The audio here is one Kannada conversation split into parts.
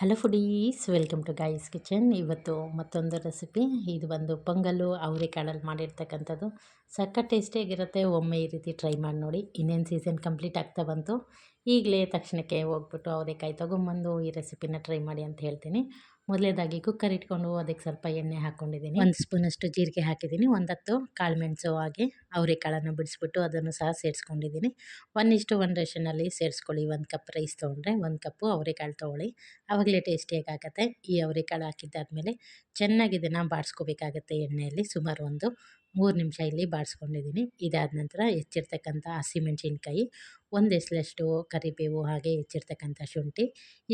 Hello foodies, welcome to guys kitchen. ಇವತ್ತು ಮತ್ತೊಂದು ರೆಸಿಪಿ. ಇದು ಬಂದು ಪೊಂಗಲ್ಲು ಅವರೆಕಾಳಲ್ಲಿ ಮಾಡಿರ್ತಕ್ಕಂಥದ್ದು. ಸಖತ್ ಟೇಸ್ಟಿಯಾಗಿರುತ್ತೆ. ಒಮ್ಮೆ ಈ ರೀತಿ ಟ್ರೈ ಮಾಡಿ ನೋಡಿ. ಇನ್ನೇನು ಸೀಸನ್ ಕಂಪ್ಲೀಟ್ ಆಗ್ತಾ ಬಂತು. ಈಗಲೇ ತಕ್ಷಣಕ್ಕೆ ಹೋಗ್ಬಿಟ್ಟು ಅವರೆಕಾಯಿ ತೊಗೊಂಬಂದು ಈ ರೆಸಿಪಿನ ಟ್ರೈ ಮಾಡಿ ಅಂತ ಹೇಳ್ತೀನಿ. ಮೊದಲೇದಾಗಿ ಕುಕ್ಕರ್ ಇಟ್ಕೊಂಡು ಅದಕ್ಕೆ ಸ್ವಲ್ಪ ಎಣ್ಣೆ ಹಾಕ್ಕೊಂಡಿದ್ದೀನಿ. 1 ಸ್ಪೂನಷ್ಟು ಜೀರಿಗೆ ಹಾಕಿದ್ದೀನಿ. 1 10 ಕಾಳುಮೆಣಸು ಹಾಗೆ ಅವರೆಕಾಳನ್ನು ಬಿಡಿಸ್ಬಿಟ್ಟು ಅದನ್ನು ಸಹ ಸೇರಿಸ್ಕೊಂಡಿದ್ದೀನಿ. 1:1 ರೇಷನಲ್ಲಿ ಸೇರಿಸ್ಕೊಳ್ಳಿ. 1 ಕಪ್ ರೈಸ್ ತೊಗೊಂಡ್ರೆ 1 ಕಪ್ಪು ಅವರೆಕಾಳು ತೊಗೊಳ್ಳಿ. ಆವಾಗಲೇ ಟೇಸ್ಟಿಯಾಗಿ ಆಗುತ್ತೆ. ಈ ಅವರೆಕಾಳು ಹಾಕಿದ್ದಾದಮೇಲೆ ಚೆನ್ನಾಗಿ ಇದನ್ನು ಬಾಡಿಸ್ಕೋಬೇಕಾಗತ್ತೆ ಎಣ್ಣೆಯಲ್ಲಿ. ಸುಮಾರು ಒಂದು 3 ನಿಮಿಷ ಇಲ್ಲಿ ಬಾಡಿಸ್ಕೊಂಡಿದ್ದೀನಿ. ಇದಾದ ನಂತರ ಹೆಚ್ಚಿರ್ತಕ್ಕಂಥ ಹಸಿಮೆಣಸಿನ್ಕಾಯಿ, 1 ಎಸಳಷ್ಟು ಕರಿಬೇವು ಹಾಗೆ ಹೆಚ್ಚಿರ್ತಕ್ಕಂಥ ಶುಂಠಿ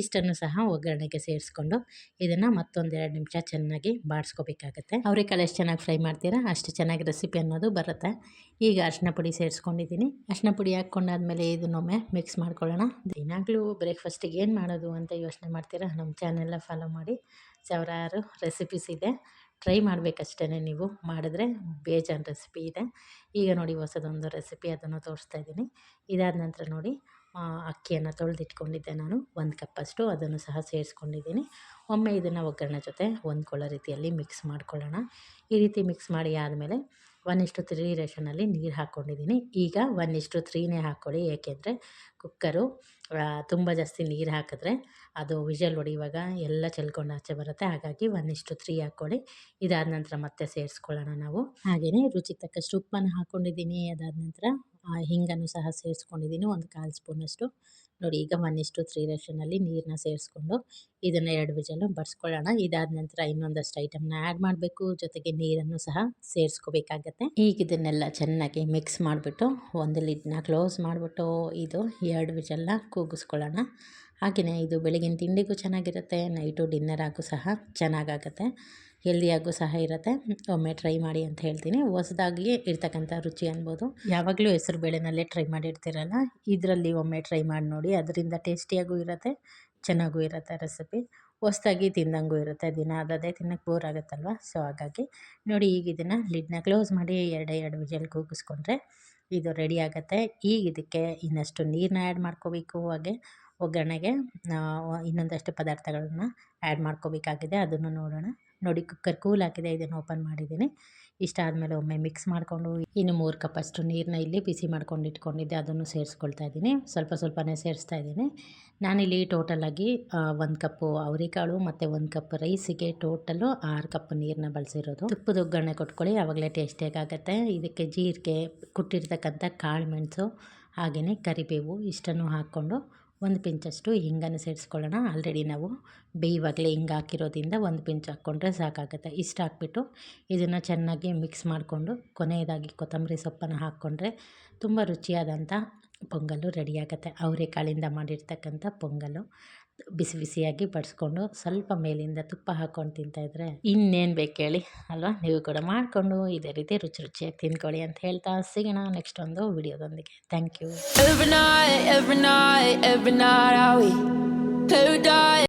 ಇಷ್ಟನ್ನು ಸಹ ಒಗ್ಗರಣೆಗೆ ಸೇರಿಸ್ಕೊಂಡು ಇದನ್ನು ಮತ್ತೊಂದು 2 ನಿಮಿಷ ಚೆನ್ನಾಗಿ ಬಾಡಿಸ್ಕೋಬೇಕಾಗತ್ತೆ. ಅವರೆಕಾಳು ಎಷ್ಟು ಚೆನ್ನಾಗಿ ಫ್ರೈ ಮಾಡ್ತೀರಾ ಅಷ್ಟು ಚೆನ್ನಾಗಿ ರೆಸಿಪಿ ಅನ್ನೋದು ಬರುತ್ತೆ. ಈಗ ಅರಿಶಿನ ಪುಡಿ ಸೇರಿಸ್ಕೊಂಡಿದ್ದೀನಿ. ಅರಿಶಿನ ಪುಡಿ ಹಾಕ್ಕೊಂಡಾದ್ಮೇಲೆ ಇದನ್ನೊಮ್ಮೆ ಮಿಕ್ಸ್ ಮಾಡ್ಕೊಳ್ಳೋಣ. ದಿನಾಗಲೂ ಬ್ರೇಕ್ಫಾಸ್ಟಿಗೆ ಏನು ಮಾಡೋದು ಅಂತ ಯೋಚನೆ ಮಾಡ್ತೀರಾ, ನಮ್ಮ ಚಾನೆಲ್ನ ಫಾಲೋ ಮಾಡಿ. ಸಾವಿರಾರು ರೆಸಿಪೀಸ್ ಇದೆ, ಟ್ರೈ ಮಾಡಬೇಕಷ್ಟೇ. ನೀವು ಮಾಡಿದ್ರೆ ಬೇಜಾನ್ ರೆಸಿಪಿ ಇದೆ. ಈಗ ನೋಡಿ ಹೊಸದೊಂದು ರೆಸಿಪಿ ಅದನ್ನು ತೋರಿಸ್ತಾ ಇದ್ದೀನಿ. ಇದಾದ ನಂತರ ನೋಡಿ ಅಕ್ಕಿಯನ್ನು ತೊಳೆದಿಟ್ಕೊಂಡಿದ್ದೆ ನಾನು 1 ಕಪ್ಪಷ್ಟು, ಅದನ್ನು ಸಹ ಸೇರಿಸ್ಕೊಂಡಿದ್ದೀನಿ. ಒಮ್ಮೆ ಇದನ್ನು ಒಗ್ಗರಣೆ ಜೊತೆ ಹೊಂದ್ಕೊಳ್ಳೋ ರೀತಿಯಲ್ಲಿ ಮಿಕ್ಸ್ ಮಾಡ್ಕೊಳ್ಳೋಣ. ಈ ರೀತಿ ಮಿಕ್ಸ್ ಮಾಡಿ ಆದಮೇಲೆ 1:3 ರೇಷನಲ್ಲಿ ನೀರು ಹಾಕ್ಕೊಂಡಿದ್ದೀನಿ. ಈಗ 1:3ನೇ ಹಾಕ್ಕೊಳ್ಳಿ. ಏಕೆಂದರೆ ಕುಕ್ಕರು ತುಂಬ ಜಾಸ್ತಿ ನೀರು ಹಾಕಿದ್ರೆ ಅದು ವಿಷಲ್ ಹೊಡೆಯುವಾಗ ಎಲ್ಲ ಚೆಲ್ಕೊಂಡು ಆಚೆ ಬರುತ್ತೆ. ಹಾಗಾಗಿ 1:3 ಹಾಕ್ಕೊಳ್ಳಿ. ಇದಾದ ನಂತರ ಮತ್ತೆ ಸೇರಿಸ್ಕೊಳ್ಳೋಣ ನಾವು. ಹಾಗೆಯೇ ರುಚಿಗೆ ತಕ್ಕಷ್ಟು ಉಪ್ಪನ್ನು ಹಾಕ್ಕೊಂಡಿದ್ದೀನಿ. ಅದಾದ ನಂತರ ಹಿಂಗನ್ನು ಸಹ ಸೇರಿಸ್ಕೊಂಡಿದ್ದೀನಿ 1/4 ಸ್ಪೂನಷ್ಟು. ನೋಡಿ ಈಗ 1:3 ರೇಷನಲ್ಲಿ ನೀರನ್ನ ಸೇರಿಸ್ಕೊಂಡು ಇದನ್ನು 2 ವಿಷಲ್ ಬಡಿಸ್ಕೊಳ್ಳೋಣ. ಇದಾದ ನಂತರ ಇನ್ನೊಂದಷ್ಟು ಐಟಮ್ನ ಆ್ಯಡ್ ಮಾಡಬೇಕು, ಜೊತೆಗೆ ನೀರನ್ನು ಸಹ ಸೇರಿಸ್ಕೋಬೇಕಾಗತ್ತೆ. ಈಗ ಇದನ್ನೆಲ್ಲ ಚೆನ್ನಾಗಿ ಮಿಕ್ಸ್ ಮಾಡಿಬಿಟ್ಟು ಒಂದು ಲಿಡ್ನ ಕ್ಲೋಸ್ ಮಾಡಿಬಿಟ್ಟು ಇದು 2 ವಿಷಲ್ನ ಕೂಗಿಸ್ಕೊಳ್ಳೋಣ. ಹಾಗೆಯೇ ಇದು ಬೆಳಗಿನ ತಿಂಡಿಗೂ ಚೆನ್ನಾಗಿರುತ್ತೆ, ನೈಟು ಡಿನ್ನರಾಗೂ ಸಹ ಚೆನ್ನಾಗಾಗುತ್ತೆ, ಹೆಲ್ದಿಯಾಗೂ ಸಹ ಇರುತ್ತೆ. ಒಮ್ಮೆ ಟ್ರೈ ಮಾಡಿ ಅಂತ ಹೇಳ್ತೀನಿ. ಹೊಸದಾಗಿ ಇರ್ತಕ್ಕಂಥ ರುಚಿ ಅನ್ಬೋದು. ಯಾವಾಗಲೂ ಹೆಸರು ಬೇಳೆನಲ್ಲೇ ಟ್ರೈ ಮಾಡಿರ್ತೀರಲ್ಲ, ಇದರಲ್ಲಿ ಒಮ್ಮೆ ಟ್ರೈ ಮಾಡಿ ನೋಡಿ. ಅದರಿಂದ ಟೇಸ್ಟಿಯಾಗೂ ಇರುತ್ತೆ, ಚೆನ್ನಾಗೂ ಇರುತ್ತೆ ರೆಸಿಪಿ. ಹೊಸದಾಗಿ ತಿಂದಂಗೂ ಇರುತ್ತೆ. ದಿನ ಅದೇ ತಿನ್ನೋಕ್ಕೆ ಬೋರ್ ಆಗುತ್ತಲ್ವ. ಸೊ ಹಾಗಾಗಿ ನೋಡಿ, ಈಗ ಇದನ್ನು ಲಿಡ್ನ ಕ್ಲೋಸ್ ಮಾಡಿ 2 ವಿಷಲ್ ಕೂಗಿಸ್ಕೊಂಡ್ರೆ ಇದು ರೆಡಿ ಆಗುತ್ತೆ. ಈಗ ಇದಕ್ಕೆ ಇನ್ನಷ್ಟು ನೀರನ್ನ ಆ್ಯಡ್ ಮಾಡ್ಕೋಬೇಕು. ಹಾಗೆ ಒಗ್ಗರಣೆಗೆ ಇನ್ನೊಂದಷ್ಟು ಪದಾರ್ಥಗಳನ್ನ ಆ್ಯಡ್ ಮಾಡ್ಕೋಬೇಕಾಗಿದೆ, ಅದನ್ನು ನೋಡೋಣ. ನೋಡಿ ಕುಕ್ಕರ್ ಕೂಲ್ ಆಗಿದೆ, ಇದನ್ನು ಓಪನ್ ಮಾಡಿದ್ದೀನಿ. ಇಷ್ಟ ಆದಮೇಲೆ ಒಮ್ಮೆ ಮಿಕ್ಸ್ ಮಾಡಿಕೊಂಡು ಇನ್ನು 3 ಕಪ್ಪಷ್ಟು ನೀರನ್ನ ಇಲ್ಲಿ ಬಿಸಿ ಮಾಡ್ಕೊಂಡು ಇಟ್ಕೊಂಡಿದ್ದೆ, ಅದನ್ನು ಸೇರಿಸ್ಕೊಳ್ತಾ ಇದ್ದೀನಿ. ಸ್ವಲ್ಪನೇ ಸೇರಿಸ್ತಾ ಇದ್ದೀನಿ. ನಾನಿಲ್ಲಿ ಟೋಟಲಾಗಿ 1 ಕಪ್ಪು ಅವರೆಕಾಳು ಮತ್ತು 1 ಕಪ್ ರೈಸಿಗೆ ಟೋಟಲು 6 ಕಪ್ ನೀರನ್ನ ಬಳಸಿರೋದು. ತುಪ್ಪದ ಒಗ್ಗರಣೆ ಕೊಟ್ಕೊಳ್ಳಿ, ಆವಾಗಲೇ ಟೇಸ್ಟಿಯಾಗಿ ಆಗುತ್ತೆ. ಇದಕ್ಕೆ ಜೀರಿಗೆ, ಕುಟ್ಟಿರ್ತಕ್ಕಂಥ ಕಾಳು ಮೆಣಸು ಹಾಗೆಯೇ ಕರಿಬೇವು ಇಷ್ಟನ್ನು ಹಾಕ್ಕೊಂಡು 1 ಪಿಂಚಷ್ಟು ಹಿಂಗನ್ನು ಸೇರಿಸ್ಕೊಳ್ಳೋಣ. ಆಲ್ರೆಡಿ ನಾವು ಬೇಯುವಾಗಲೇ ಹಿಂಗೆ ಹಾಕಿರೋದ್ರಿಂದ 1 ಪಿಂಚ್ ಹಾಕ್ಕೊಂಡ್ರೆ ಸಾಕಾಗುತ್ತೆ. ಇಷ್ಟು ಹಾಕ್ಬಿಟ್ಟು ಇದನ್ನು ಚೆನ್ನಾಗಿ ಮಿಕ್ಸ್ ಮಾಡಿಕೊಂಡು ಕೊನೆಯದಾಗಿ ಕೊತ್ತಂಬರಿ ಸೊಪ್ಪನ್ನು ಹಾಕ್ಕೊಂಡ್ರೆ ತುಂಬ ರುಚಿಯಾದಂಥ ಪೊಂಗಲ್ಲು ರೆಡಿಯಾಗುತ್ತೆ. ಅವರೆಕಾಳಿಂದ ಮಾಡಿರ್ತಕ್ಕಂಥ ಪೊಂಗಲ್ಲು ಬಿಸಿ ಬಿಸಿಯಾಗಿ ಬಡಿಸ್ಕೊಂಡು ಸ್ವಲ್ಪ ಮೇಲಿಂದ ತುಪ್ಪ ಹಾಕ್ಕೊಂಡು ತಿಂತಾಯಿದ್ರೆ ಇನ್ನೇನು ಬೇಕು ಹೇಳಿ ಅಲ್ವಾ. ನೀವು ಕೂಡ ಮಾಡಿಕೊಂಡು ಇದೇ ರೀತಿ ರುಚಿಯಾಗಿ ತಿಂದ್ಕೊಳ್ಳಿ ಅಂತ ಹೇಳ್ತಾ ಸಿಗೋಣ ನೆಕ್ಸ್ಟ್ ಒಂದು ವಿಡಿಯೋದೊಂದಿಗೆ. Thank you.